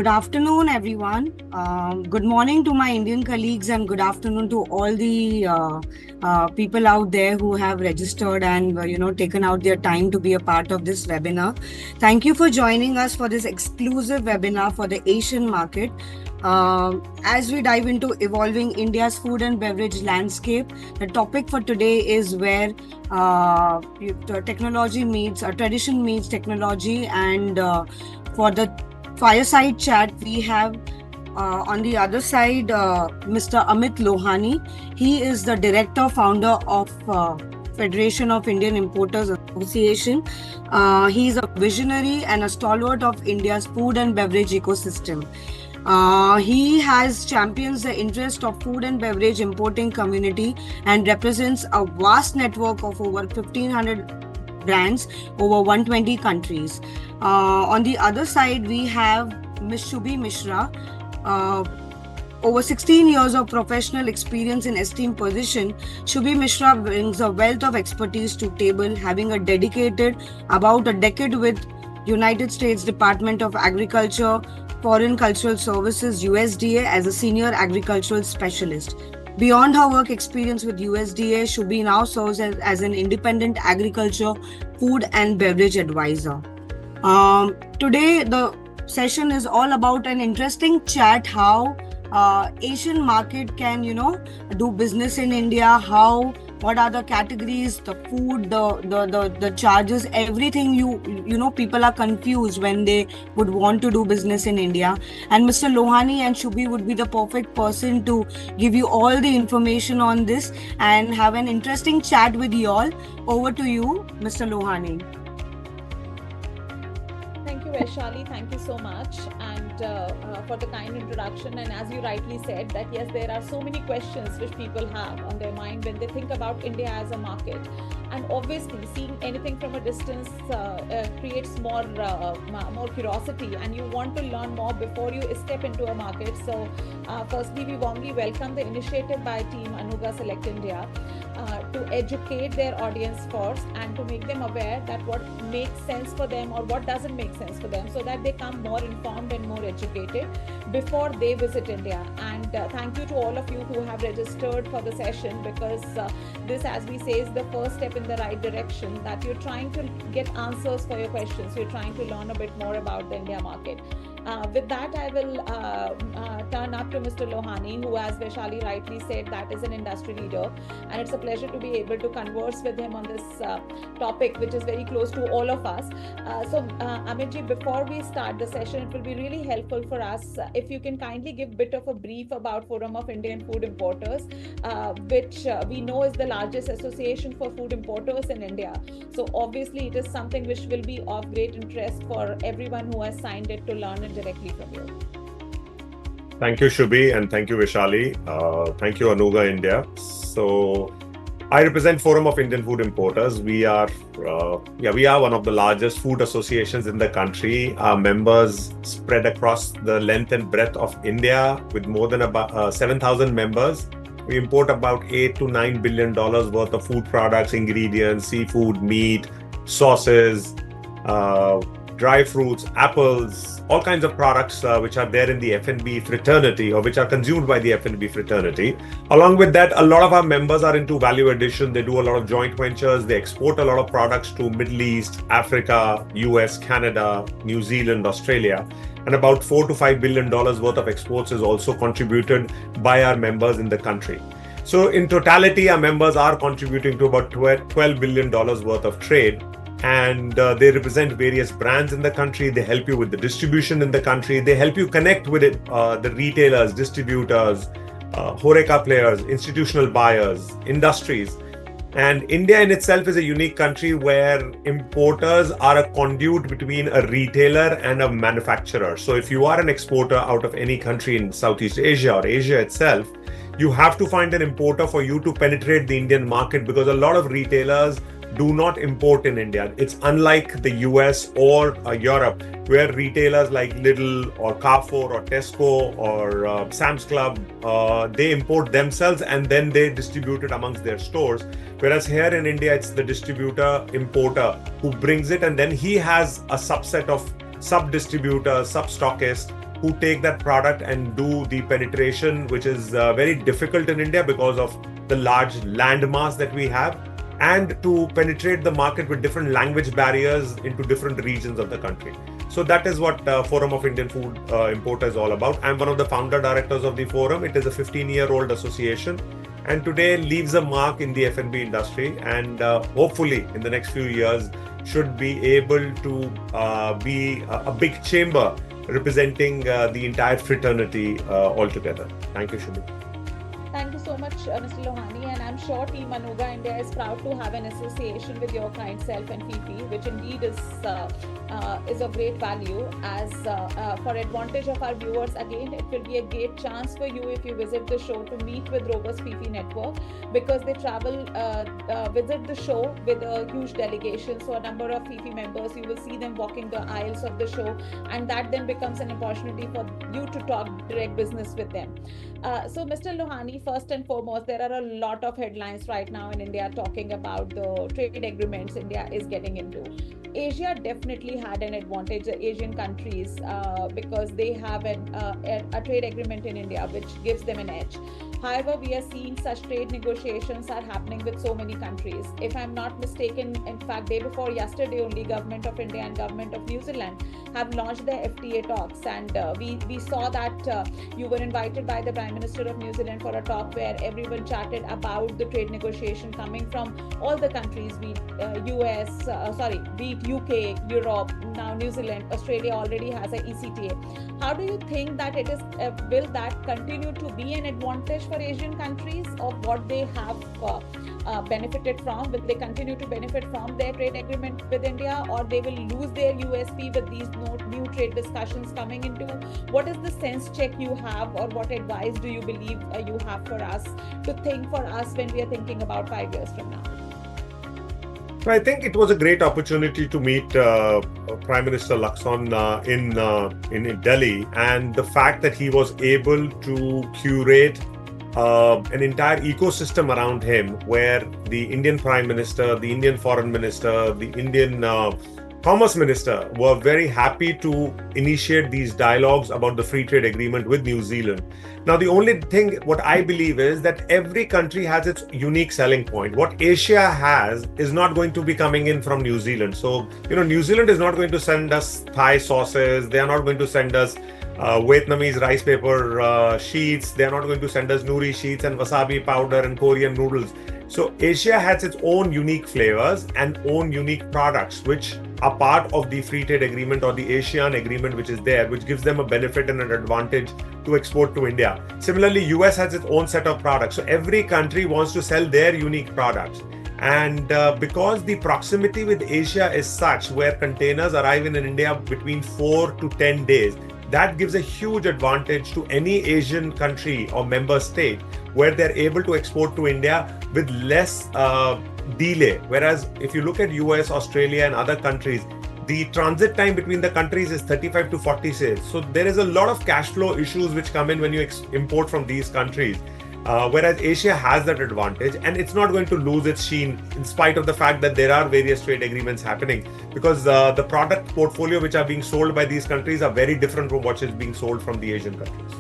Good afternoon, everyone. Good morning to my Indian colleagues, and good afternoon to all the people out there who have registered and taken out their time to be a part of this webinar. Thank you for joining us for this exclusive webinar for the Asian market. As we dive into evolving India's food and beverage landscape, the topic for today is where technology meets, tradition meets technology, and for the fireside chat, we have on the other side Mr. Amit Lohani. He is the director, founder of Federation of Indian Importers Association. He is a visionary and a stalwart of India's food and beverage ecosystem. He has champions the interest of food and beverage importing community and represents a vast network of over 1,500 brands over 120 countries. On the other side, we have Ms. Shubhi Mishra. Over 16 years of professional experience in esteemed position, Shubhi Mishra brings a wealth of expertise to table, having a dedicated about a decade with United States Department of Agriculture, Foreign Cultural Services, USDA, as a senior agricultural specialist. Beyond her work experience with USDA, Shubhi now serves as an independent agriculture, food and beverage advisor. Today, the session is all about an interesting chat how Asian market can, do business in India, what are the categories, the food, the charges, everything people are confused when they would want to do business in India. And Mr. Lohani and Shubhi would be the perfect person to give you all the information on this and have an interesting chat with you all. Over to you, Mr. Lohani. Thank you, Vaishali. Thank you so much for the kind introduction. And as you rightly said, that yes, there are so many questions which people have on their mind when they think about India as a market. And obviously, seeing anything from a distance creates more curiosity, and you want to learn more before you step into a market. So, firstly, we warmly welcome the initiative by Team Anuga Select India to educate their audience first and to make them aware that what makes sense for them or what doesn't make sense for them, so that they come more informed and more educated before they visit India. And thank you to all of you who have registered for the session, because this, as we say, is the first step in the right direction, that you're trying to get answers for your questions. You're trying to learn a bit more about the India market. With that, I will turn up to Mr. Lohani, who, as Vaishali rightly said, that is an industry leader, and it's a pleasure to be able to converse with him on this topic, which is very close to all of us. So, Amitji, before we start the session, it will be really helpful for us if you can kindly give a bit of a brief about Forum of Indian Food Importers, which we know is the largest association for food importers in India. So, obviously, it is something which will be of great interest for everyone who has signed it to learn it directly from you. Thank you, Shubhi, and thank you, Vaishali. Thank you, Anuga India. So, I represent Forum of Indian Food Importers. We are one of the largest food associations in the country. Our members spread across the length and breadth of India, with more than about 7,000 members. We import about $8 to $9 billion worth of food products, ingredients, seafood, meat, sauces, dry fruits, apples, all kinds of products which are there in the F&B fraternity, or which are consumed by the F&B fraternity. Along with that, a lot of our members are into value addition. They do a lot of joint ventures. They export a lot of products to Middle East, Africa, US, Canada, New Zealand, Australia. And about $4 to $5 billion worth of exports is also contributed by our members in the country. So in totality, our members are contributing to about $12 billion worth of trade. And they represent various brands in the country. They help you with the distribution in the country. They help you connect with it, the retailers, distributors, HoReCa players, institutional buyers, industries. And India in itself is a unique country where importers are a conduit between a retailer and a manufacturer. So if you are an exporter out of any country in Southeast Asia or Asia itself, you have to find an importer for you to penetrate the Indian market, because a lot of retailers do not import in India. It's unlike the US or Europe, where retailers like Lidl or Carrefour or Tesco or Sam's Club, they import themselves and then they distribute it amongst their stores. Whereas here in India, it's the distributor, importer who brings it, and then he has a subset of sub-distributors, sub-stockists who take that product and do the penetration, which is very difficult in India because of the large land mass that we have, and to penetrate the market with different language barriers into different regions of the country. So that is what Forum of Indian Food Importers is all about. I'm one of the founder directors of the forum. It is a 15-year-old association, and today leaves a mark in the F&B industry, and hopefully in the next few years should be able to be a big chamber representing the entire fraternity altogether. Thank you, Shubhi. Thank you so much, Mr. Lohani, and I'm sure Team Anuga India is proud to have an association with your kind self and Fifi, which indeed is of great value. As for advantage of our viewers, again, it will be a great chance for you if you visit the show to meet with Robust Fifi Network, because they travel, visit the show with a huge delegation. So a number of Fifi members, you will see them walking the aisles of the show, and that then becomes an opportunity for you to talk direct business with them. So, Mr. Lohani, first and foremost, there are a lot of headlines right now in India talking about the trade agreements India is getting into. Asia definitely had an advantage, the Asian countries, because they have a trade agreement in India, which gives them an edge. However, we are seeing such trade negotiations are happening with so many countries. If I'm not mistaken, in fact, day before yesterday only, Government of India and Government of New Zealand have launched their FTA talks, and we saw that you were invited by the Prime Minister of New Zealand for a talk where everyone chatted about the trade negotiation coming from all the countries, be it be it UK, Europe, now New Zealand, Australia already has a ECTA. How do you think that it is? Will that continue to be an advantage for Asian countries of what they have benefited from? Will they continue to benefit from their trade agreement with India, or they will lose their USP with these new trade discussions coming into? What is the sense check you have, or what advice do you believe you have for us to think for us when we are thinking about 5 years from now? I think it was a great opportunity to meet Prime Minister Lakson in Delhi, and the fact that he was able to curate an entire ecosystem around him, where the Indian Prime Minister, the Indian Foreign Minister, the Indian Commerce Minister were very happy to initiate these dialogues about the free trade agreement with New Zealand. Now, the only thing, what I believe is that every country has its unique selling point. What Asia has is not going to be coming in from New Zealand. So, New Zealand is not going to send us Thai sauces. They are not going to send us Vietnamese rice paper sheets. They are not going to send us nori sheets and wasabi powder and Korean noodles. So Asia has its own unique flavors and own unique products, which are part of the free trade agreement or the ASEAN agreement, which is there, which gives them a benefit and an advantage to export to India. Similarly, US has its own set of products. So every country wants to sell their unique products. And because the proximity with Asia is such, where containers arrive in India between 4 to 10 days, that gives a huge advantage to any Asian country or member state, where they're able to export to India with less delay. Whereas if you look at US, Australia and other countries, the transit time between the countries is 35 to 40 days. So there is a lot of cash flow issues which come in when you import from these countries. Whereas Asia has that advantage, and it's not going to lose its sheen in spite of the fact that there are various trade agreements happening, because the product portfolio which are being sold by these countries are very different from what is being sold from the Asian countries.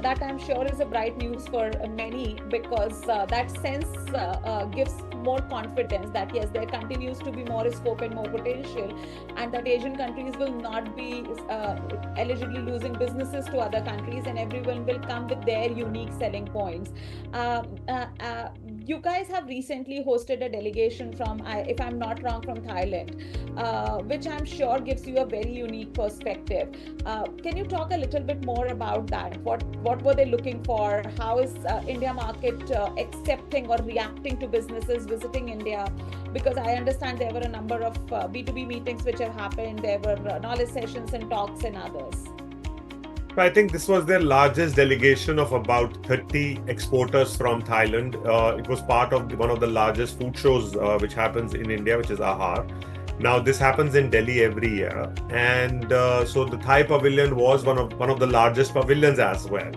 That I'm sure is a bright news for many, because that sense gives more confidence that yes, there continues to be more scope and more potential, and that Asian countries will not be allegedly losing businesses to other countries, and everyone will come with their unique selling points. You guys have recently hosted a delegation from, if I'm not wrong, from Thailand, which I'm sure gives you a very unique perspective. Can you talk a little bit more about that? What were they looking for? How is India market accepting or reacting to businesses visiting India? Because I understand there were a number of B2B meetings which have happened. There were knowledge sessions and talks and others. I think this was their largest delegation of about 30 exporters from Thailand. It was part of one of the largest food shows which happens in India, which is Ahar. Now, this happens in Delhi every year, and so the Thai pavilion was one of the largest pavilions as well,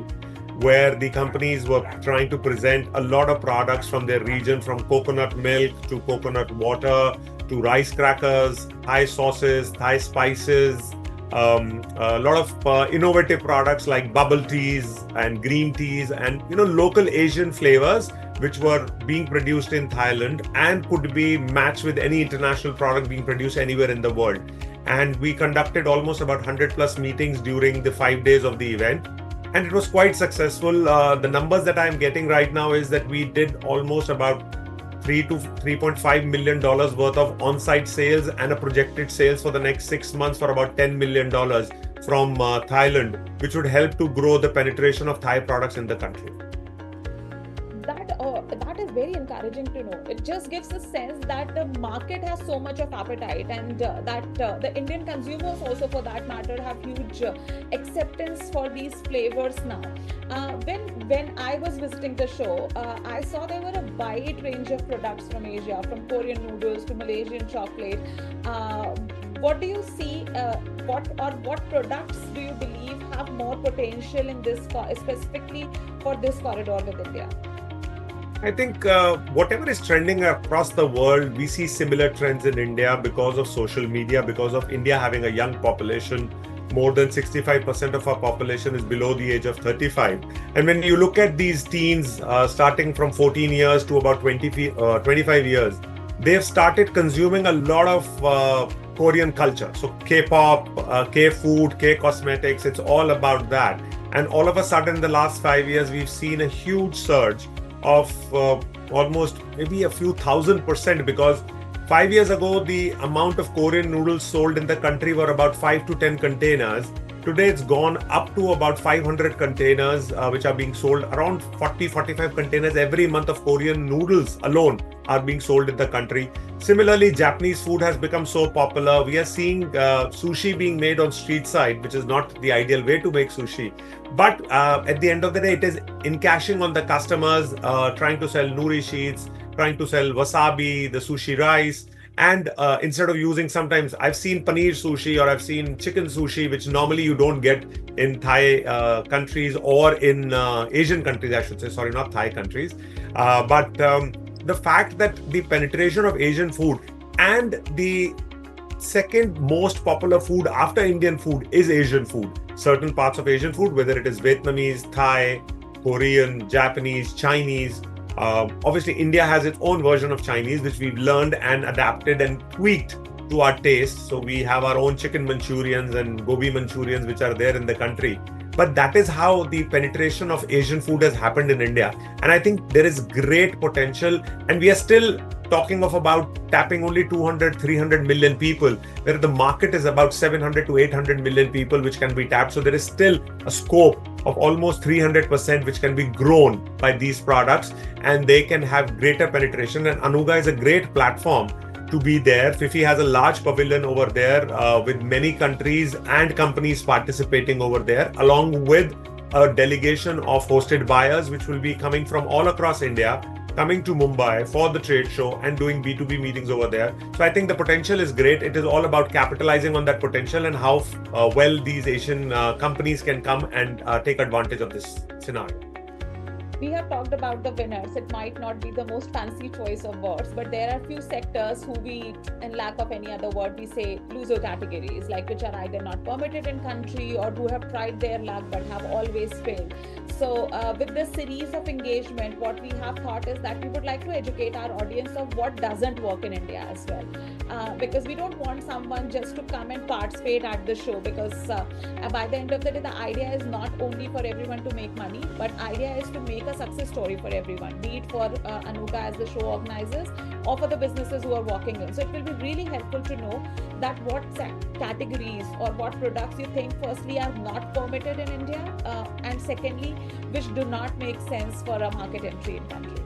where the companies were trying to present a lot of products from their region, from coconut milk to coconut water to rice crackers, Thai sauces, Thai spices, a lot of innovative products like bubble teas and green teas and local Asian flavors which were being produced in Thailand and could be matched with any international product being produced anywhere in the world. And we conducted almost about 100 plus meetings during the 5 days of the event. And it was quite successful. The numbers that I'm getting right now is that we did almost about $3 to $3.5 million worth of on-site sales and a projected sales for the next 6 months for about $10 million from Thailand, which would help to grow the penetration of Thai products in the country. That is very encouraging to know. It just gives a sense that the market has so much of appetite, and that the Indian consumers also, for that matter, have huge acceptance for these flavors now. When I was visiting the show, I saw there were a wide range of products from Asia, from Korean noodles to Malaysian chocolate. What do you see? What products do you believe have more potential in this, specifically for this corridor with India? I think whatever is trending across the world, we see similar trends in India because of social media, because of India having a young population. More than 65% of our population is below the age of 35. And when you look at these teens starting from 14 years to about 25 years, they've started consuming a lot of Korean culture. So K-pop, K-food, K-cosmetics, it's all about that. And all of a sudden, in the last 5 years, we've seen a huge surge of almost maybe a few thousand%, because 5 years ago, the amount of Korean noodles sold in the country were about 5 to 10 containers. Today, it's gone up to about 500 containers, which are being sold. Around 40-45 containers every month of Korean noodles alone are being sold in the country. Similarly, Japanese food has become so popular. We are seeing sushi being made on street side, which is not the ideal way to make sushi. But at the end of the day, it is encashing on the customers, trying to sell nori sheets, trying to sell wasabi, the sushi rice. And instead of using, sometimes I've seen paneer sushi or I've seen chicken sushi, which normally you don't get in Thai countries or in Asian countries, I should say. Sorry, not Thai countries. But the fact that the penetration of Asian food and the second most popular food after Indian food is Asian food. Certain parts of Asian food, whether it is Vietnamese, Thai, Korean, Japanese, Chinese. Obviously, India has its own version of Chinese, which we've learned and adapted and tweaked to our taste. So we have our own chicken Manchurians and gobi Manchurians, which are there in the country. But that is how the penetration of Asian food has happened in India. And I think there is great potential. And we are still talking of about tapping only 200, 300 million people, where the market is about 700 to 800 million people, which can be tapped. So there is still a scope of almost 300%, which can be grown by these products, and they can have greater penetration. And Anuga is a great platform to be there. Fifi has a large pavilion over there with many countries and companies participating over there, along with a delegation of hosted buyers, which will be coming from all across India, coming to Mumbai for the trade show and doing B2B meetings over there. So I think the potential is great. It is all about capitalizing on that potential and how well these Asian companies can come and take advantage of this scenario. We have talked about the winners. It might not be the most fancy choice of words, but there are few sectors who we, in lack of any other word, we say loser categories, like which are either not permitted in country or who have tried their luck but have always failed. So with this series of engagement, what we have thought is that we would like to educate our audience of what doesn't work in India as well. Because we don't want someone just to come and participate at the show, because by the end of the day, the idea is not only for everyone to make money, but idea is to make a success story for everyone, be it for Anuga as the show organizers or for the businesses who are walking in. So it will be really helpful to know that what categories or what products you think firstly are not permitted in India, and secondly, which do not make sense for a market entry in country.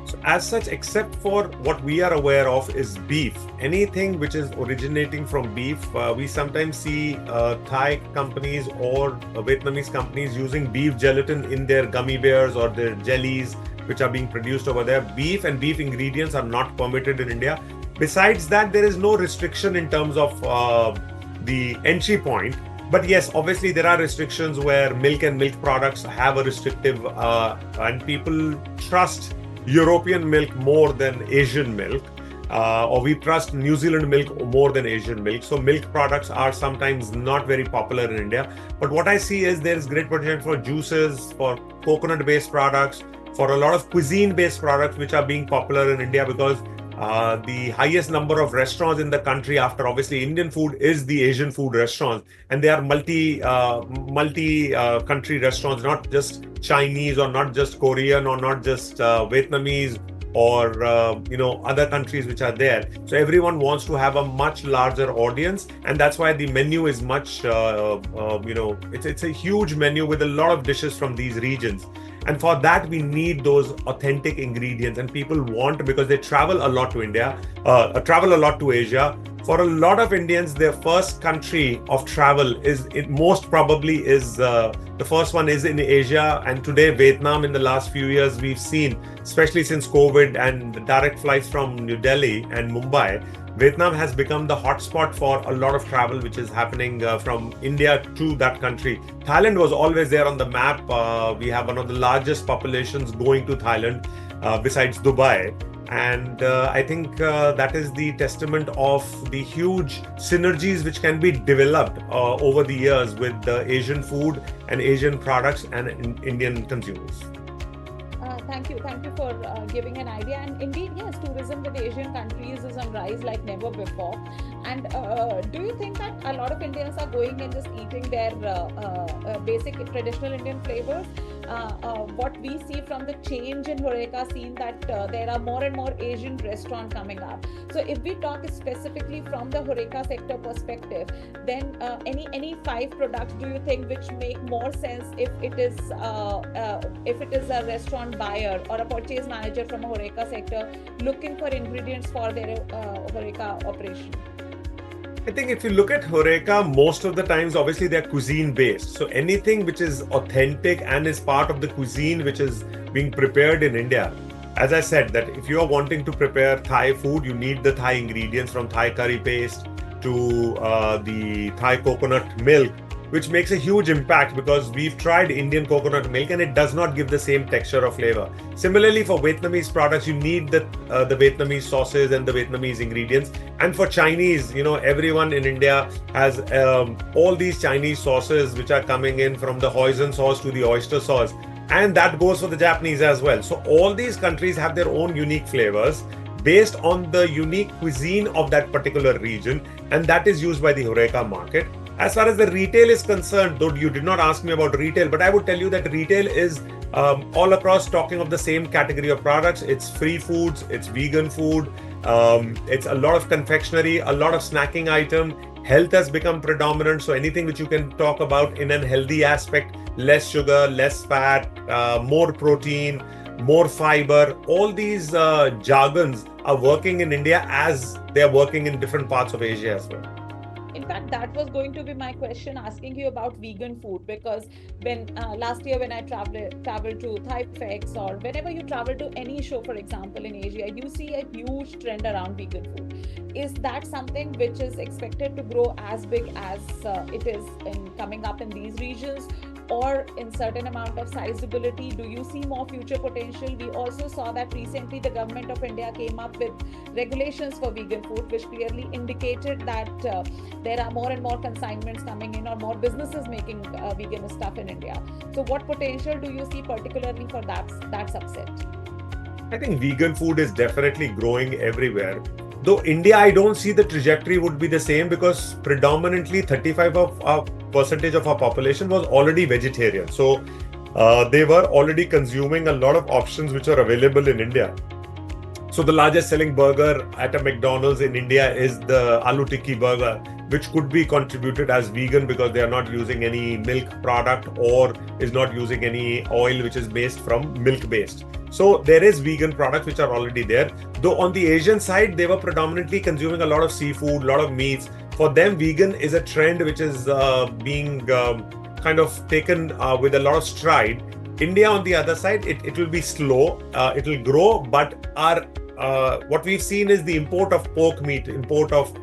So as such, except for what we are aware of is beef, anything which is originating from beef, we sometimes see Thai companies or Vietnamese companies using beef gelatin in their gummy bears or their jellies, which are being produced over there. Beef and beef ingredients are not permitted in India. Besides that, there is no restriction in terms of the entry point. But yes, obviously there are restrictions where milk and milk products have a restrictive, and people trust European milk more than Asian milk. or we trust New Zealand milk more than Asian milk. So milk products are sometimes not very popular in India. But what I see is there is great potential for juices, for coconut-based products, for a lot of cuisine-based products which are being popular in India, because the highest number of restaurants in the country after obviously Indian food is the Asian food restaurants, and they are multi country restaurants, not just Chinese or not just Korean or not just Vietnamese or other countries which are there. So everyone wants to have a much larger audience, and that's why the menu is much it's a huge menu with a lot of dishes from these regions. And for that, we need those authentic ingredients, and people want, because they travel a lot to India, travel a lot to Asia. For a lot of Indians, their first country of travel most probably is the first one is in Asia. And today, Vietnam, in the last few years, we've seen, especially since COVID and the direct flights from New Delhi and Mumbai, Vietnam has become the hotspot for a lot of travel, which is happening from India to that country. Thailand was always there on the map. We have one of the largest populations going to Thailand, besides Dubai. And I think that is the testament of the huge synergies which can be developed over the years with Asian food and Asian products and Indian consumers. Thank you for giving an idea. And indeed, yes, tourism with Asian countries is on rise like never before. And do you think that a lot of Indians are going and just eating their basic traditional Indian flavors? What we see from the change in Horeca scene, that there are more and more Asian restaurants coming up. So if we talk specifically from the Horeca sector perspective, then any 5 products do you think which make more sense if it is a restaurant buyer or a purchase manager from a Horeca sector looking for ingredients for their Horeca operation? I think if you look at Horeca, most of the times, obviously, they're cuisine based. So anything which is authentic and is part of the cuisine which is being prepared in India. As I said, that if you are wanting to prepare Thai food, you need the Thai ingredients, from Thai curry paste to the Thai coconut milk, which makes a huge impact, because we've tried Indian coconut milk and it does not give the same texture or flavor. Similarly, for Vietnamese products, you need the Vietnamese sauces and the Vietnamese ingredients. And for Chinese, everyone in India has all these Chinese sauces which are coming in, from the hoisin sauce to the oyster sauce. And that goes for the Japanese as well. So all these countries have their own unique flavors based on the unique cuisine of that particular region, and that is used by the Horeca market. As far as the retail is concerned, though you did not ask me about retail, but I would tell you that retail is all across talking of the same category of products. It's free foods, it's vegan food, it's a lot of confectionery, a lot of snacking item. Health has become predominant, so anything which you can talk about in a healthy aspect, less sugar, less fat, more protein, more fiber, all these jargons are working in India as they are working in different parts of Asia as well. In fact, that was going to be my question, asking you about vegan food, because when last year when I traveled to Thai Fex, or whenever you travel to any show, for example, in Asia, you see a huge trend around vegan food. Is that something which is expected to grow as big as it is coming up in these regions? Or in certain amount of sizability, do you see more future potential? We also saw that recently the government of India came up with regulations for vegan food, which clearly indicated that there are more and more consignments coming in, or more businesses making vegan stuff in India. So what potential do you see particularly for that subset? I think vegan food is definitely growing everywhere. Though India, I don't see the trajectory would be the same, because predominantly 35% of our population was already vegetarian. So they were already consuming a lot of options which are available in India. So the largest selling burger at a McDonald's in India is the Aloo Tikki burger, which could be contributed as vegan because they are not using any milk product or is not using any oil which is based from milk based. So there is vegan products which are already there. Though on the Asian side, they were predominantly consuming a lot of seafood, a lot of meats. For them, vegan is a trend which is being kind of taken with a lot of stride. India, on the other side, it will be slow. It will grow, but what we've seen is the import of pork meat, import of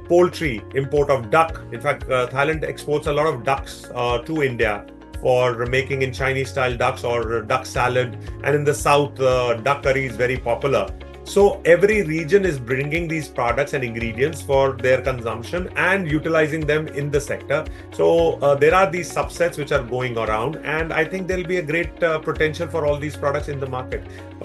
poultry, import of duck. In fact, Thailand exports a lot of ducks to India for making in Chinese style ducks or duck salad. And in the south, duck curry is very popular. So every region is bringing these products and ingredients for their consumption and utilizing them in the sector. So there are these subsets which are going around, and I think there'll be a great potential for all these products in the market.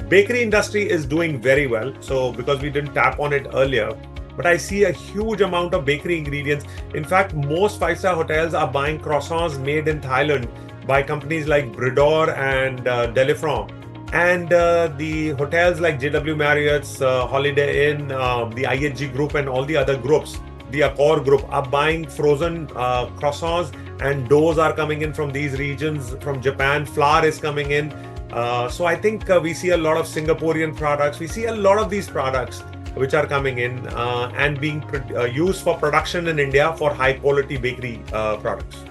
Bakery industry is doing very well. So because we didn't tap on it earlier, but I see a huge amount of bakery ingredients. In fact, most five-star hotels are buying croissants made in Thailand by companies like Bridor and Delifrance. And the hotels like JW Marriott's, Holiday Inn, the IHG Group, and all the other groups, the Accor Group, are buying frozen croissants, and doughs are coming in from these regions. From Japan, flour is coming in. So I think we see a lot of Singaporean products. We see a lot of these products which are coming in and being used for production in India for high quality bakery products.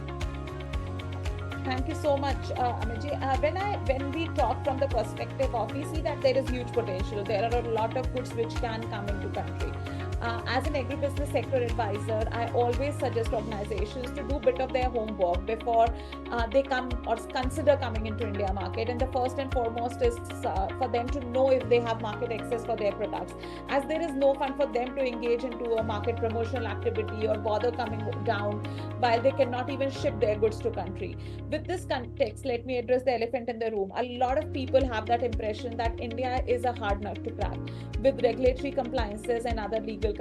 Thank you so much, Amitji. When we talk from the perspective of, we see that there is huge potential. There are a lot of goods which can come into country. As an agribusiness sector advisor, I always suggest organizations to do a bit of their homework before they come or consider coming into India market. And the first and foremost is for them to know if they have market access for their products, as there is no fun for them to engage into a market promotional activity or bother coming down while they cannot even ship their goods to country. With this context, let me address the elephant in the room. A lot of people have that impression that India is a hard nut to crack with regulatory compliances and other legal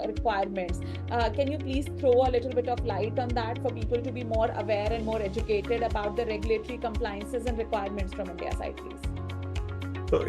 requirements. Can you please throw a little bit of light on that for people to be more aware and more educated about the regulatory compliances and requirements from India side, please? So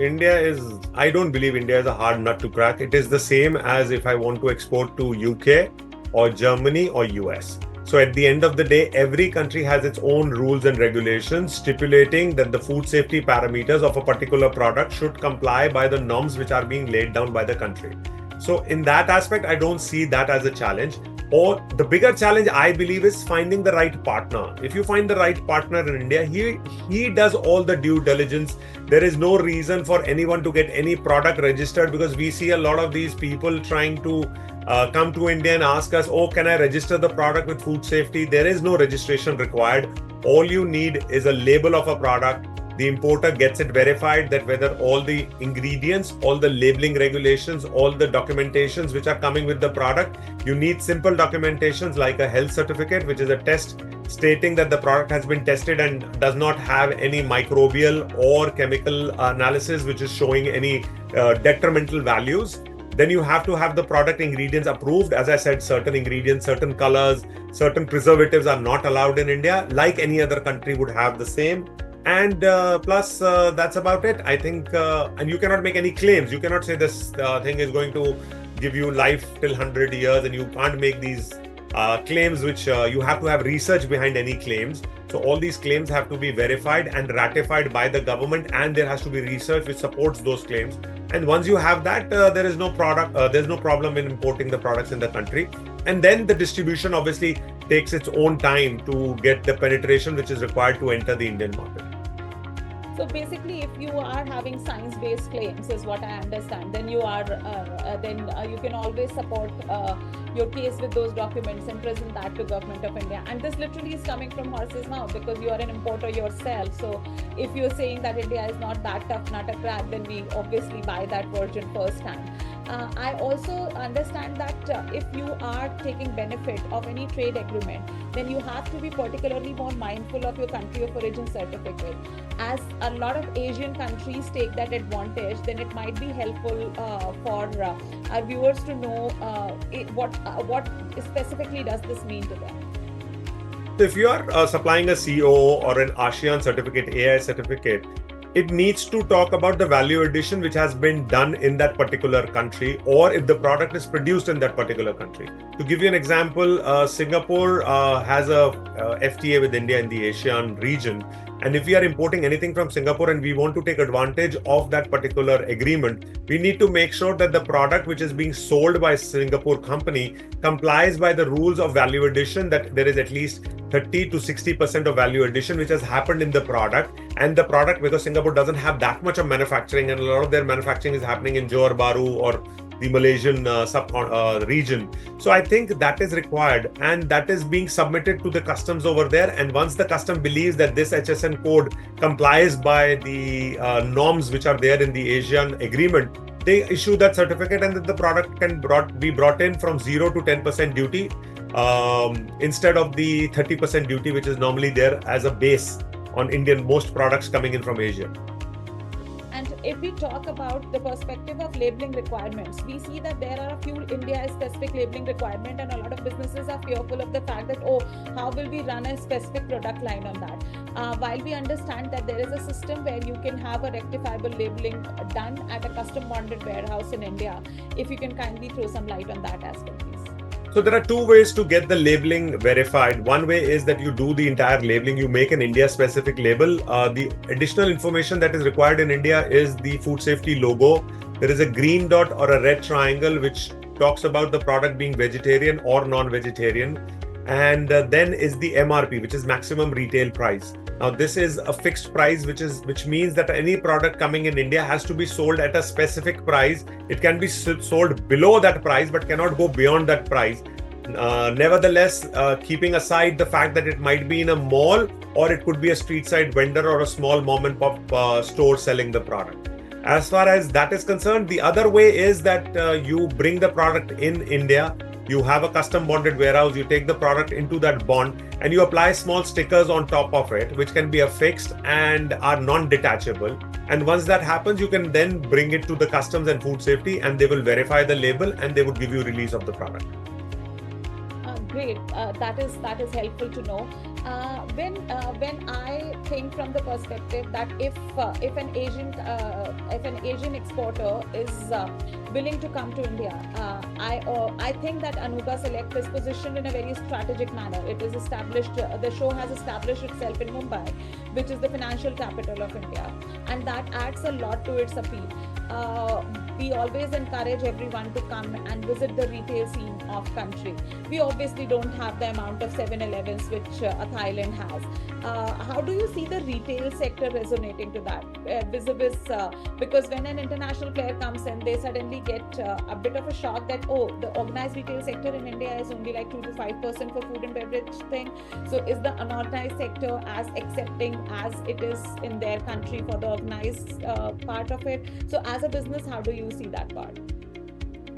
I don't believe India is a hard nut to crack. It is the same as if I want to export to UK or Germany or US. So at the end of the day, every country has its own rules and regulations stipulating that the food safety parameters of a particular product should comply by the norms which are being laid down by the country. So in that aspect, I don't see that as a challenge. Or the bigger challenge, I believe, is finding the right partner. If you find the right partner in India, he does all the due diligence. There is no reason for anyone to get any product registered, because we see a lot of these people trying to come to India and ask us, oh, can I register the product with food safety? There is no registration required. All you need is a label of a product. The importer gets it verified that whether all the ingredients, all the labeling regulations, all the documentations which are coming with the product, you need simple documentations like a health certificate, which is a test stating that the product has been tested and does not have any microbial or chemical analysis which is showing any detrimental values. Then you have to have the product ingredients approved. As I said, certain ingredients, certain colors, certain preservatives are not allowed in India, like any other country would have the same. And plus, that's about it. I think, and you cannot make any claims. You cannot say this thing is going to give you life till 100 years, and you can't make these claims which you have to have research behind any claims. So all these claims have to be verified and ratified by the government, and there has to be research which supports those claims. And once you have that, there is no problem in importing the products in the country. And then the distribution obviously takes its own time to get the penetration which is required to enter the Indian market. So basically, if you are having science-based claims, is what I understand, then you can always support your case with those documents and present that to Government of India. And this literally is coming from horse's mouth, because you are an importer yourself. So if you're saying that India is not that tough nut to crack, then we obviously buy that version firsthand. I also understand that if you are taking benefit of any trade agreement, then you have to be particularly more mindful of your country of origin certificate. As a lot of Asian countries take that advantage, then it might be helpful for our viewers to know what specifically does this mean to them. So if you are supplying a CO or an ASEAN certificate, AI certificate, it needs to talk about the value addition which has been done in that particular country, or if the product is produced in that particular country. To give you an example, Singapore has a FTA with India in the ASEAN region. And if we are importing anything from Singapore and we want to take advantage of that particular agreement, we need to make sure that the product which is being sold by a Singapore company complies by the rules of value addition, that there is at least 30 to 60% of value addition which has happened in the product. And the product, because Singapore doesn't have that much of manufacturing, and a lot of their manufacturing is happening in Johor Bahru or the Malaysian region. So I think that is required, and that is being submitted to the customs over there. And once the custom believes that this HSN code complies by the norms which are there in the ASEAN agreement, they issue that certificate, and then the product can be brought in from 0 to 10% duty, instead of the 30% duty which is normally there as a base on most products coming in from Asia. And if we talk about the perspective of labeling requirements, we see that there are a few India-specific labeling requirements, and a lot of businesses are fearful of the fact that, oh, how will we run a specific product line on that? While we understand that there is a system where you can have a rectifiable labeling done at a custom bonded warehouse in India, if you can kindly throw some light on that as well, please. So there are two ways to get the labeling verified. One way is that you do the entire labeling, you make an India-specific label. The additional information that is required in India is the food safety logo. There is a green dot or a red triangle which talks about the product being vegetarian or non-vegetarian. And then is the MRP, which is maximum retail price. Now this is a fixed price, which means that any product coming in India has to be sold at a specific price. It can be sold below that price, but cannot go beyond that price. Nevertheless, keeping aside the fact that it might be in a mall, or it could be a street side vendor or a small mom and pop store selling the product. As far as that is concerned, the other way is that you bring the product in India. You have a custom bonded warehouse, you take the product into that bond and you apply small stickers on top of it, which can be affixed and are non-detachable. And once that happens, you can then bring it to the customs and food safety, and they will verify the label and they would give you release of the product. Great, that is helpful to know. When I think from the perspective that if an Asian exporter is willing to come to India, I think that Anuga Select is positioned in a very strategic manner. It is established. The show has established itself in Mumbai, which is the financial capital of India, and that adds a lot to its appeal. We always encourage everyone to come and visit the retail scene of country. We obviously don't have the amount of 7-Elevens which Thailand has. How do you see the retail sector resonating to that? Because when an international player comes in, they suddenly get a bit of a shock that, oh, the organized retail sector in India is only like 2 to 5% for food and beverage thing. So is the unorganized sector as accepting as it is in their country for the organized part of it? So as a business, how do you see that part?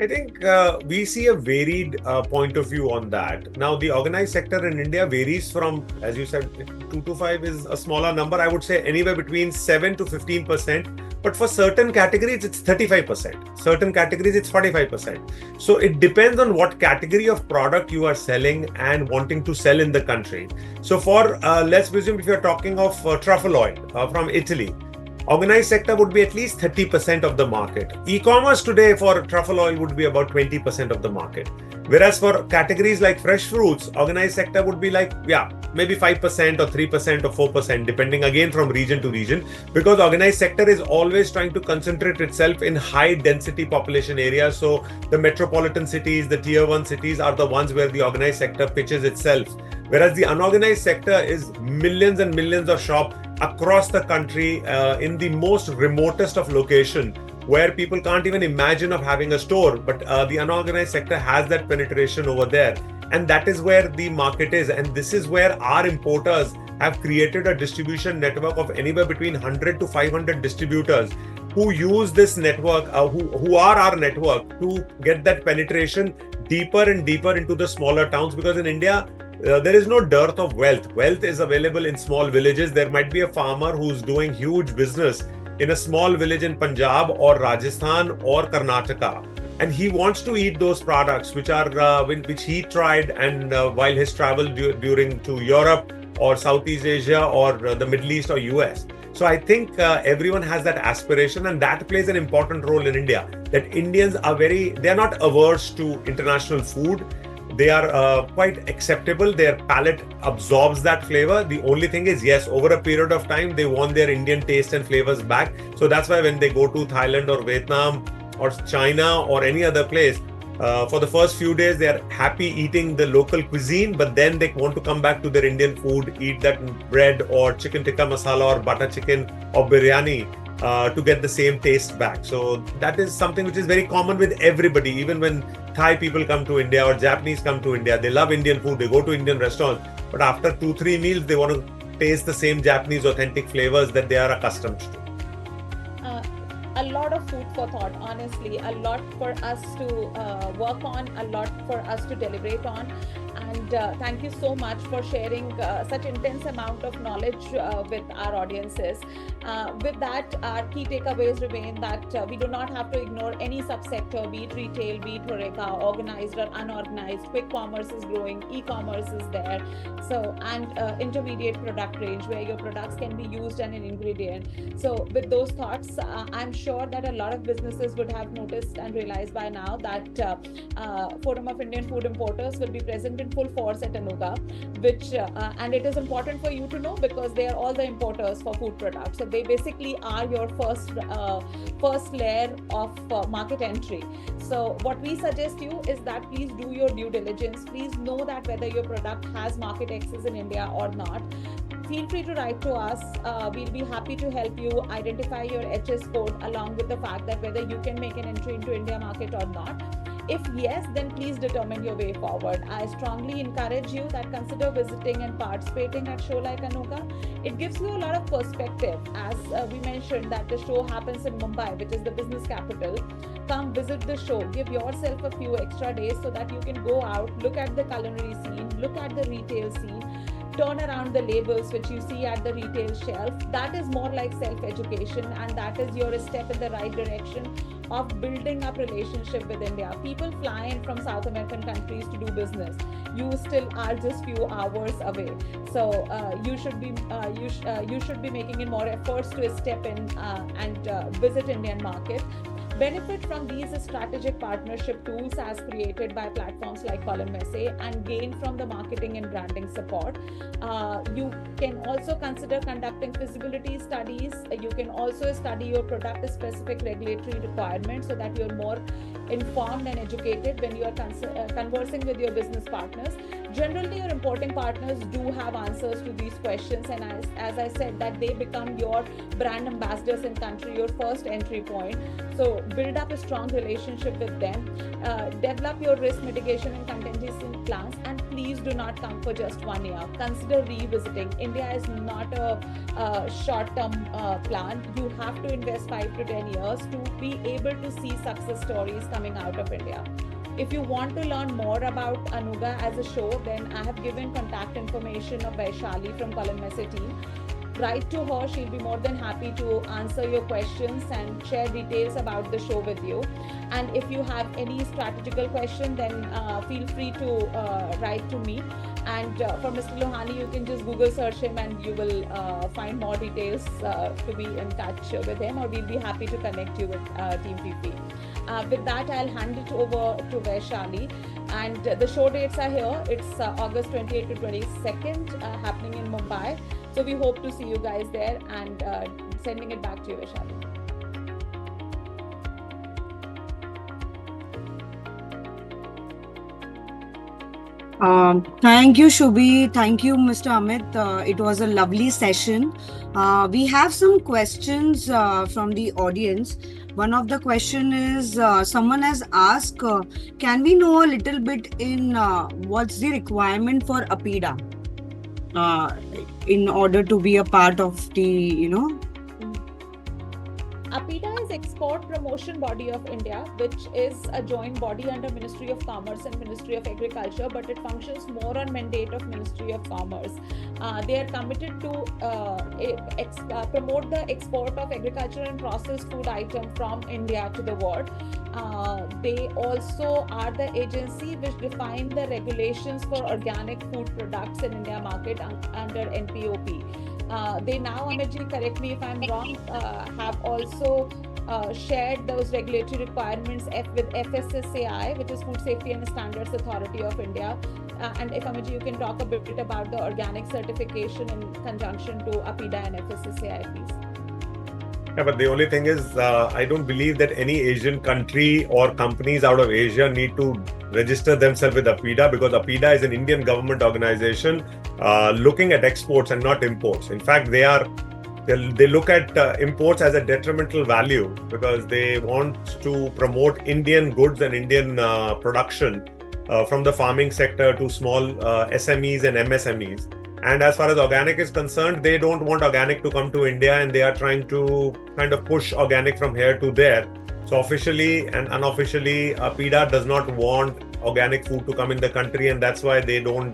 I think we see a varied point of view on that. Now, the organized sector in India varies from, as you said, 2 to 5 is a smaller number. I would say anywhere between 7 to 15%. But for certain categories, it's 35%. Certain categories, it's 45%. So it depends on what category of product you are selling and wanting to sell in the country. So for, let's presume if you're talking of truffle oil from Italy, organized sector would be at least 30% of the market. E-commerce today for truffle oil would be about 20% of the market. Whereas for categories like fresh fruits, organized sector would be like, maybe 5% or 3% or 4%, depending again from region to region, because organized sector is always trying to concentrate itself in high density population areas. So the metropolitan cities, the tier 1 cities are the ones where the organized sector pitches itself. Whereas the unorganized sector is millions and millions of shops across the country in the most remotest of location where people can't even imagine of having a store, but the unorganized sector has that penetration over there, and that is where the market is. And this is where our importers have created a distribution network of anywhere between 100 to 500 distributors who use this network, who are our network, to get that penetration deeper and deeper into the smaller towns. Because in India, there is no dearth of wealth. Wealth is available in small villages. There might be a farmer who's doing huge business in a small village in Punjab or Rajasthan or Karnataka, and he wants to eat those products which he tried and while his travel during to Europe or Southeast Asia or the Middle East or US. So I think everyone has that aspiration, and that plays an important role in India. That Indians they're not averse to international food. They are quite acceptable. Their palate absorbs that flavor. The only thing is, yes, over a period of time, they want their Indian taste and flavors back. So that's why when they go to Thailand or Vietnam or China or any other place, for the first few days, they are happy eating the local cuisine, but then they want to come back to their Indian food, eat that bread or chicken tikka masala or butter chicken or biryani to get the same taste back. So that is something which is very common with everybody. Even when Thai people come to India or Japanese come to India, they love Indian food, they go to Indian restaurants, but after 2-3 meals, they want to taste the same Japanese authentic flavors that they are accustomed to. a lot of food for thought, honestly, a lot for us to work on, a lot for us to deliberate on. And thank you so much for sharing such intense amount of knowledge with our audiences. With that, our key takeaways remain that we do not have to ignore any subsector, be it retail, be it HoReCa, organized or unorganized. Quick commerce is growing, e-commerce is there. So, and intermediate product range where your products can be used as an ingredient. So, with those thoughts, I'm sure that a lot of businesses would have noticed and realized by now that Forum of Indian Food Importers will be present in full force at Anuga, which and it is important for you to know because they are all the importers for food products. So they basically are your first layer of market entry. So what we suggest you is that please do your due diligence. Please know that whether your product has market access in India or not. Feel free to write to us. We'll be happy to help you identify your HS code along with the fact that whether you can make an entry into India market or not. If yes, then please determine your way forward. I strongly encourage you that consider visiting and participating at show like Anuga. It gives you a lot of perspective. As we mentioned that the show happens in Mumbai, which is the business capital. Come visit the show. Give yourself a few extra days so that you can go out, look at the culinary scene, look at the retail scene, turn around the labels which you see at the retail shelf. That is more like self-education, and that is your step in the right direction of building up relationship with India. People fly in from South American countries to do business. You still are just few hours away. So you should be making in more efforts to step in and visit Indian market. Benefit from these strategic partnership tools as created by platforms like Colin Messe and gain from the marketing and branding support. You can also consider conducting feasibility studies. You can also study your product specific regulatory requirements so that you're more informed and educated when you are conversing with your business partners. Generally, your importing partners do have answers to these questions, and as I said, that they become your brand ambassadors in country, your first entry point. So build up a strong relationship with them, develop your risk mitigation and contingency plans, and please do not come for just 1 year. Consider revisiting. India is not a short-term plan. You have to invest 5 to 10 years to be able to see success stories coming out of India. If you want to learn more about Anuga as a show, then I have given contact information of Vaishali from Colin Messe team. Write to her. She'll be more than happy to answer your questions and share details about the show with you. And if you have any strategical question, then feel free to write to me. And for Mr. Lohani, you can just Google search him and you will find more details to be in touch with him, or we'll be happy to connect you with Team PP. With that, I'll hand it over to Vaishali. And the show dates are here. It's August 28th to 22nd, happening in Mumbai. So we hope to see you guys there, and sending it back to you, Vaishali. Thank you, Shubhi. Thank you, Mr. Amit. It was a lovely session. We have some questions from the audience. One of the question is someone has asked, can we know a little bit in what's the requirement for APIDA in order to be a part of the, APIDA is Export Promotion Body of India, which is a joint body under Ministry of Commerce and Ministry of Agriculture, but it functions more on mandate of Ministry of Commerce. They are committed to promote the export of agricultural and processed food items from India to the world. They also are the agency which define the regulations for organic food products in India market under NPOP. They now, Amitji, correct me if I'm wrong, have also shared those regulatory requirements with FSSAI, which is Food Safety and Standards Authority of India. And if Amitji, you can talk a bit about the organic certification in conjunction to APIDA and FSSAI, please. Yeah, but the only thing is, I don't believe that any Asian country or companies out of Asia need to register themselves with APIDA, because APIDA is an Indian government organization looking at exports and not imports. In fact, they look at imports as a detrimental value because they want to promote Indian goods and Indian production from the farming sector to small SMEs and MSMEs. And as far as organic is concerned, they don't want organic to come to India, and they are trying to kind of push organic from here to there. So officially and unofficially, PETA does not want organic food to come in the country, and that's why they don't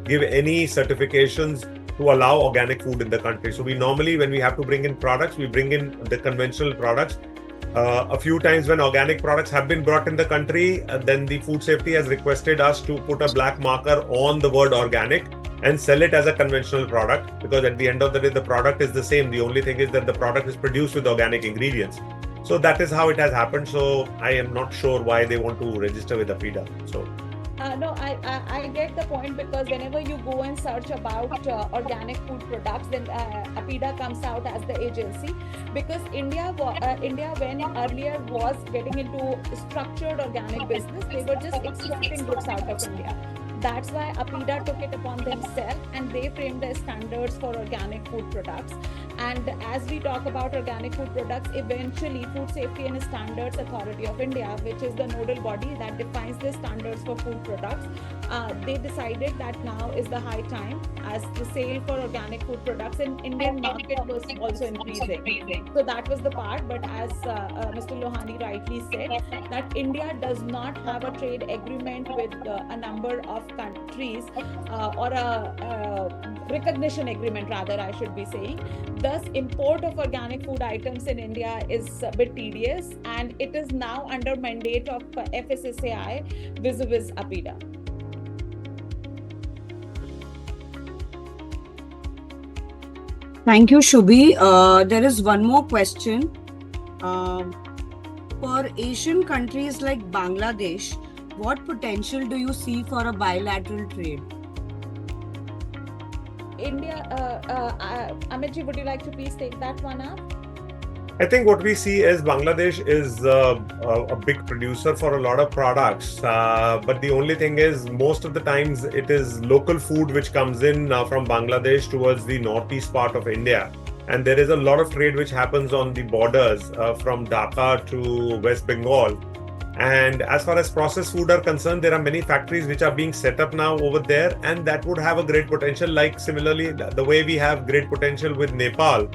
give any certifications to allow organic food in the country. So we normally, when we have to bring in products, we bring in the conventional products. A few times when organic products have been brought in the country, then the food safety has requested us to put a black marker on the word organic and sell it as a conventional product, because at the end of the day, the product is the same. The only thing is that the product is produced with organic ingredients. So that is how it has happened. So I am not sure why they want to register with APIDA. So no, I get the point, because whenever you go and search about organic food products, then APIDA comes out as the agency. Because India when earlier was getting into structured organic business, they were just exporting goods out of India. That's why APIDA took it upon themselves and they framed the standards for organic food products. And as we talk about organic food products, eventually Food Safety and Standards Authority of India, which is the nodal body that defines the standards for food products, they decided that now is the high time, as the sale for organic food products in Indian market was also increasing. So that was the part. But as Mr. Lohani rightly said, that India does not have a trade agreement with a number of countries, or a recognition agreement rather, I should be saying. Thus, import of organic food items in India is a bit tedious, and it is now under mandate of FSSAI vis-a-vis APIDA. Thank you, Shubhi. There is one more question. For Asian countries like Bangladesh, what potential do you see for a bilateral trade? India, Amitji, would you like to please take that one up? I think what we see is Bangladesh is a big producer for a lot of products. But the only thing is, most of the times it is local food which comes in from Bangladesh towards the northeast part of India. And there is a lot of trade which happens on the borders from Dhaka to West Bengal. And as far as processed food are concerned, there are many factories which are being set up now over there, and that would have a great potential, like similarly the way we have great potential with Nepal.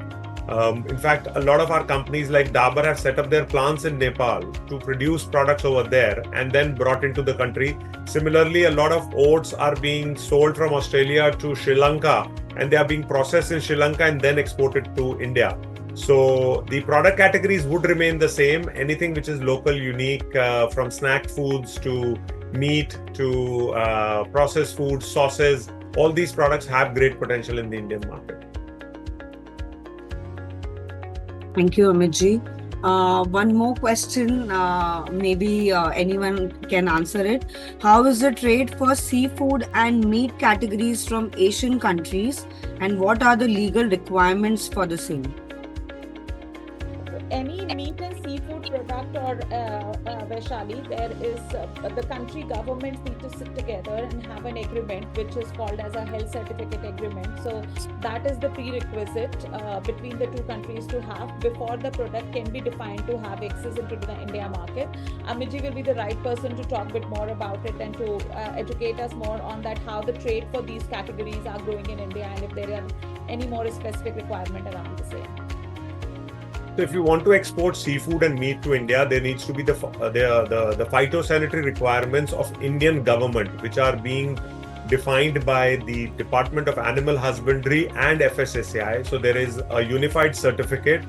In fact, a lot of our companies like Dabur have set up their plants in Nepal to produce products over there and then brought into the country. Similarly, a lot of oats are being sold from Australia to Sri Lanka, and they are being processed in Sri Lanka and then exported to India. So the product categories would remain the same. Anything which is local, unique, from snack foods to meat to processed foods, sauces, all these products have great potential in the Indian market. Thank you, Amitji. One more question, maybe anyone can answer it. How is the trade for seafood and meat categories from Asian countries, and what are the legal requirements for the same? Any meat and seafood product, or Vaishali, there is the country governments need to sit together and have an agreement which is called as a health certificate agreement. So that is the prerequisite between the two countries to have before the product can be defined to have access into the India market. Amitji will be the right person to talk a bit more about it and to educate us more on that, how the trade for these categories are growing in India, and if there are any more specific requirement around the same. So if you want to export seafood and meat to India, there needs to be the phytosanitary requirements of Indian government, which are being defined by the Department of Animal Husbandry and FSSAI. So there is a unified certificate.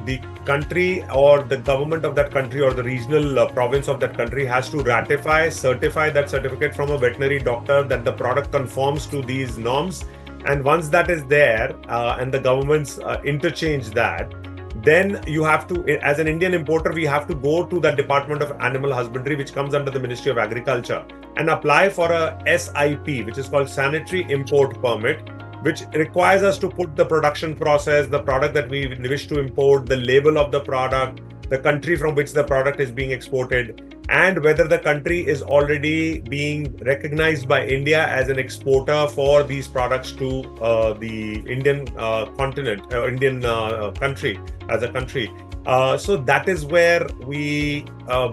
The country or the government of that country or the regional province of that country has to certify that certificate from a veterinary doctor that the product conforms to these norms. And once that is there, and the governments interchange that, then you have to, as an Indian importer, we have to go to the Department of Animal Husbandry, which comes under the Ministry of Agriculture, and apply for a SIP, which is called Sanitary Import Permit, which requires us to put the production process, the product that we wish to import, the label of the product, the country from which the product is being exported, and whether the country is already being recognized by India as an exporter for these products to the Indian continent, Indian country as a country. So that is where we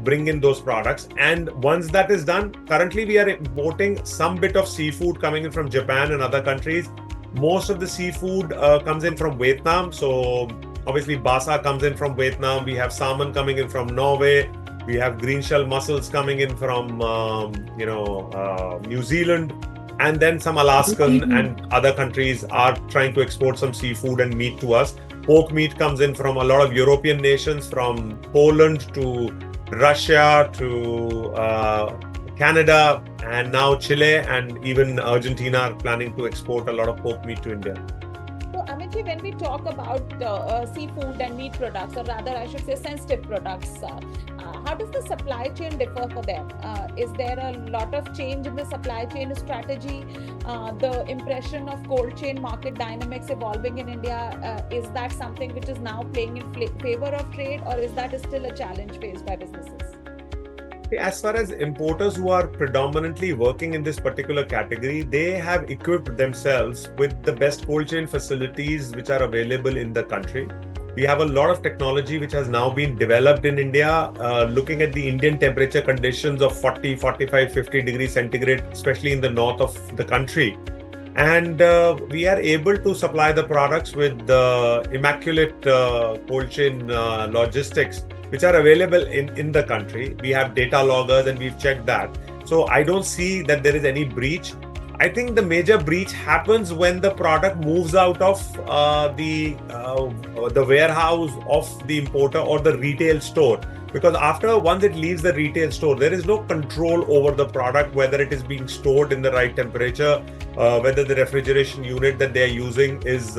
bring in those products. And once that is done, currently we are importing some bit of seafood coming in from Japan and other countries. Most of the seafood comes in from Vietnam. So obviously Basa comes in from Vietnam. We have salmon coming in from Norway. We have green shell mussels coming in from New Zealand. And then some Alaskan and other countries are trying to export some seafood and meat to us. Pork meat comes in from a lot of European nations, from Poland to Russia to Canada, and now Chile and even Argentina are planning to export a lot of pork meat to India. So, Amitji, when we talk about seafood and meat products, or rather, I should say sensitive products, how does the supply chain differ for them? Is there a lot of change in the supply chain strategy? The impression of cold chain market dynamics evolving in India, is that something which is now playing in favor of trade, or is that still a challenge faced by businesses? As far as importers who are predominantly working in this particular category, they have equipped themselves with the best cold chain facilities which are available in the country. We have a lot of technology which has now been developed in India, looking at the Indian temperature conditions of 40, 45, 50 degrees centigrade, especially in the north of the country. And we are able to supply the products with immaculate cold chain logistics, which are available in the country. We have data loggers and we've checked that. So I don't see that there is any breach. I think the major breach happens when the product moves out of the warehouse of the importer or the retail store. Because once it leaves the retail store, there is no control over the product, whether it is being stored in the right temperature, whether the refrigeration unit that they are using is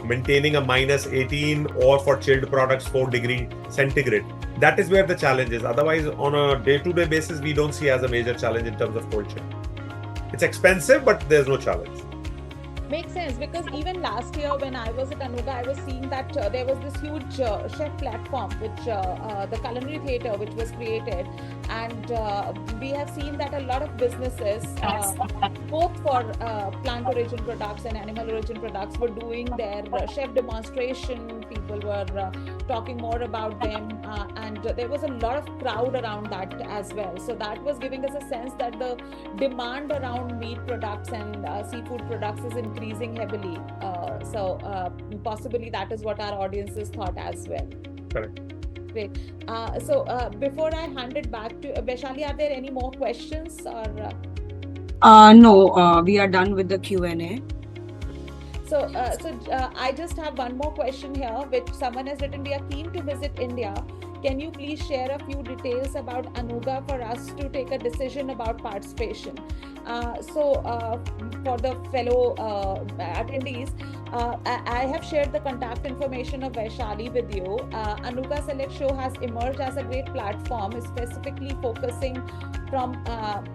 maintaining a minus 18 or for chilled products 4 degree centigrade. That is where the challenge is. Otherwise, on a day-to-day basis, we don't see as a major challenge in terms of cold chain. It's expensive, but there's no challenge. Makes sense, because even last year when I was at Anuga, I was seeing that there was this huge chef platform, which the culinary theater, which was created, and we have seen that a lot of businesses, both for plant origin products and animal origin products, were doing their chef demonstration. People were talking more about them, and there was a lot of crowd around that as well. So that was giving us a sense that the demand around meat products and seafood products is increasing heavily. So possibly that is what our audiences thought as well. Correct. Great. So before I hand it back to Vaishali, are there any more questions or? No, we are done with the Q&A. So I just have one more question here, which someone has written. We are keen to visit India. Can you please share a few details about Anuga for us to take a decision about participation? For the fellow attendees, I have shared the contact information of Vaishali with you. Anuga Select Show has emerged as a great platform, specifically focusing from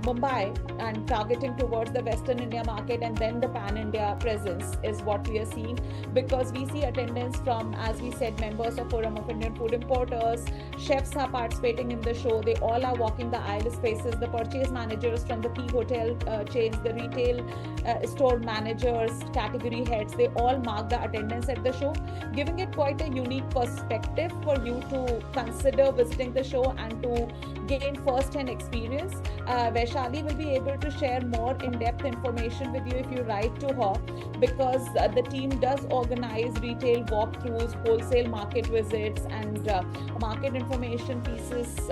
Mumbai and targeting towards the Western India market, and then the Pan-India presence is what we are seeing, because we see attendance from, as we said, members of Forum of Indian Food Importers, chefs are participating in the show. They all are walking the aisle spaces, the purchase managers from the key hotel chains, the retail store managers, category heads, they all mark the attendance at the show, giving it quite a unique perspective for you to consider visiting the show and to gain first-hand experience. Vaishali will be able to share more in-depth information with you if you write to her, because the team does organize retail walkthroughs, wholesale market visits, and market information pieces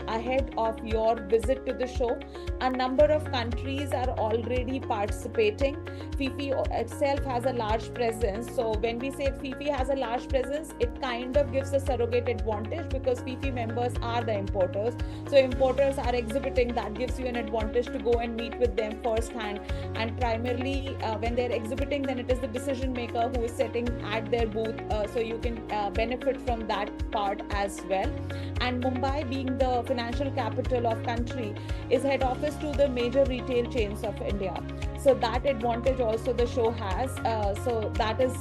ahead of your visit to the show. A number of countries are already participating. FIFI itself has a large presence. So when we say FIFI has a large presence, it kind of gives a surrogate advantage, because FIFI members are the importers. So importers are exhibiting, that gives you an advantage to go and meet with them firsthand. And primarily when they're exhibiting, then it is the decision maker who is sitting at their booth. So you can benefit from that part as well. And Mumbai, being the financial capital of country, is head office to the major retail chains of India. So that advantage also the show has. So that is,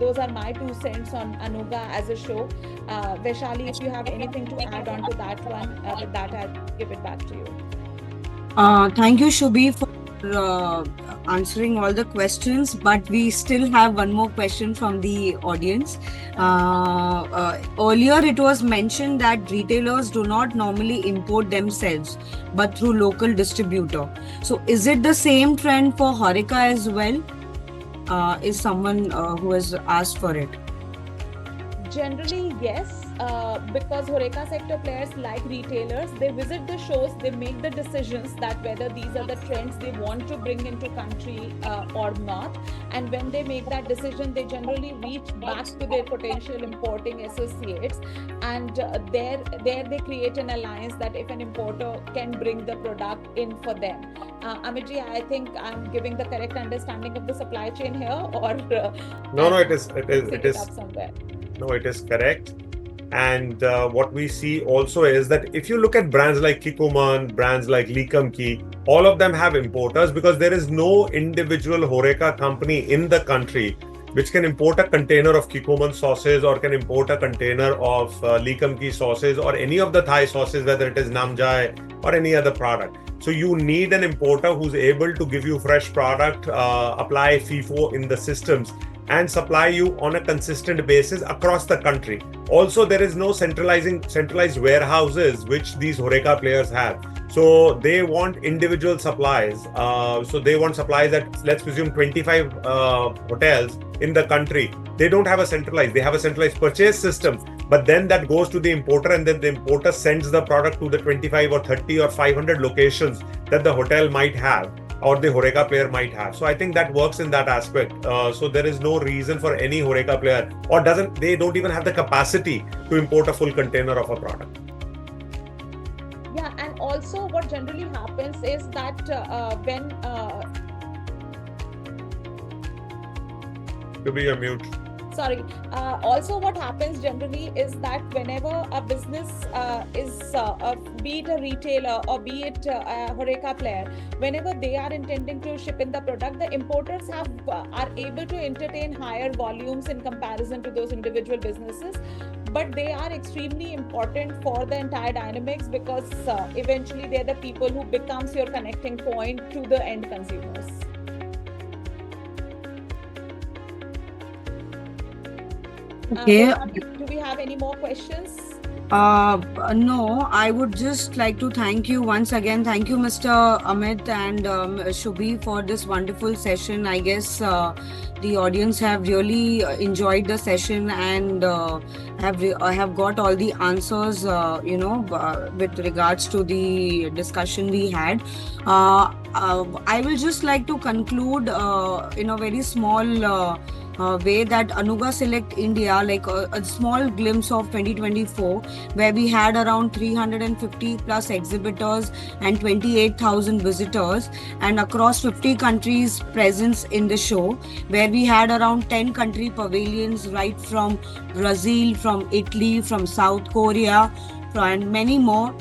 those are my 2 cents on Anuga as a show. Vaishali, if you have anything to add on to that one, with that I'll give it back to you. Thank you, Shubhi, for answering all the questions, but we still have one more question from the audience. Earlier, it was mentioned that retailers do not normally import themselves, but through local distributor. So, is it the same trend for Horeca as well? Is someone who has asked for it? Generally, yes, because Horeca sector players, like retailers, they visit the shows, they make the decisions that whether these are the trends they want to bring into country or not. And when they make that decision, they generally reach back to their potential importing associates, and there they create an alliance that if an importer can bring the product in for them. Amitji, I think I'm giving the correct understanding of the supply chain here, or No, it is up somewhere. No, it is correct. And what we see also is that if you look at brands like Kikoman, brands like Likamki, all of them have importers, because there is no individual Horeca company in the country which can import a container of Kikoman sauces or can import a container of Likamki sauces or any of the Thai sauces, whether it is Namjai or any other product. So you need an importer who's able to give you fresh product, apply FIFO in the systems, and supply you on a consistent basis across the country. Also, there is no centralized warehouses which these Horeca players have. So they want individual supplies. So they want supplies at, let's presume, 25 hotels in the country. They don't have a centralized. They have a centralized purchase system. But then that goes to the importer, and then the importer sends the product to the 25 or 30 or 500 locations that the hotel might have, or the Horeca player might have. So I think that works in that aspect. So there is no reason for any Horeca player, or they don't even have the capacity to import a full container of a product. Yeah, and also what generally happens is that when To be a mute. Sorry. Also, what happens generally is that whenever a business is, be it a retailer or be it a Horeca player, whenever they are intending to ship in the product, the importers are able to entertain higher volumes in comparison to those individual businesses. But they are extremely important for the entire dynamics, because eventually they're the people who becomes your connecting point to the end consumers. Okay. Do we have any more questions? No, I would just like to thank you once again. Thank you, Mr. Amit and Shubhi, for this wonderful session. I guess the audience have really enjoyed the session and have got all the answers, with regards to the discussion we had. I will just like to conclude in a very small way that Anuga Select India, like a small glimpse of 2024, where we had around 350 plus exhibitors and 28,000 visitors, and across 50 countries presence in the show, where we had around 10 country pavilions, right from Brazil, from Italy, from South Korea, and many more,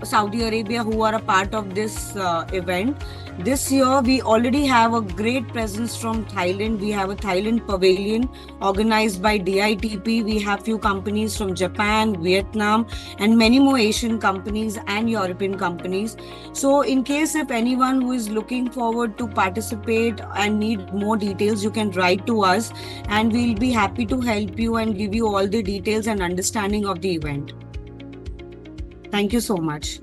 Saudi Arabia, who are a part of this event. This year, we already have a great presence from Thailand. We have a Thailand pavilion organized by DITP. We have few companies from Japan, Vietnam, and many more Asian companies and European companies. So in case if anyone who is looking forward to participate and need more details, you can write to us and we'll be happy to help you and give you all the details and understanding of the event. Thank you so much.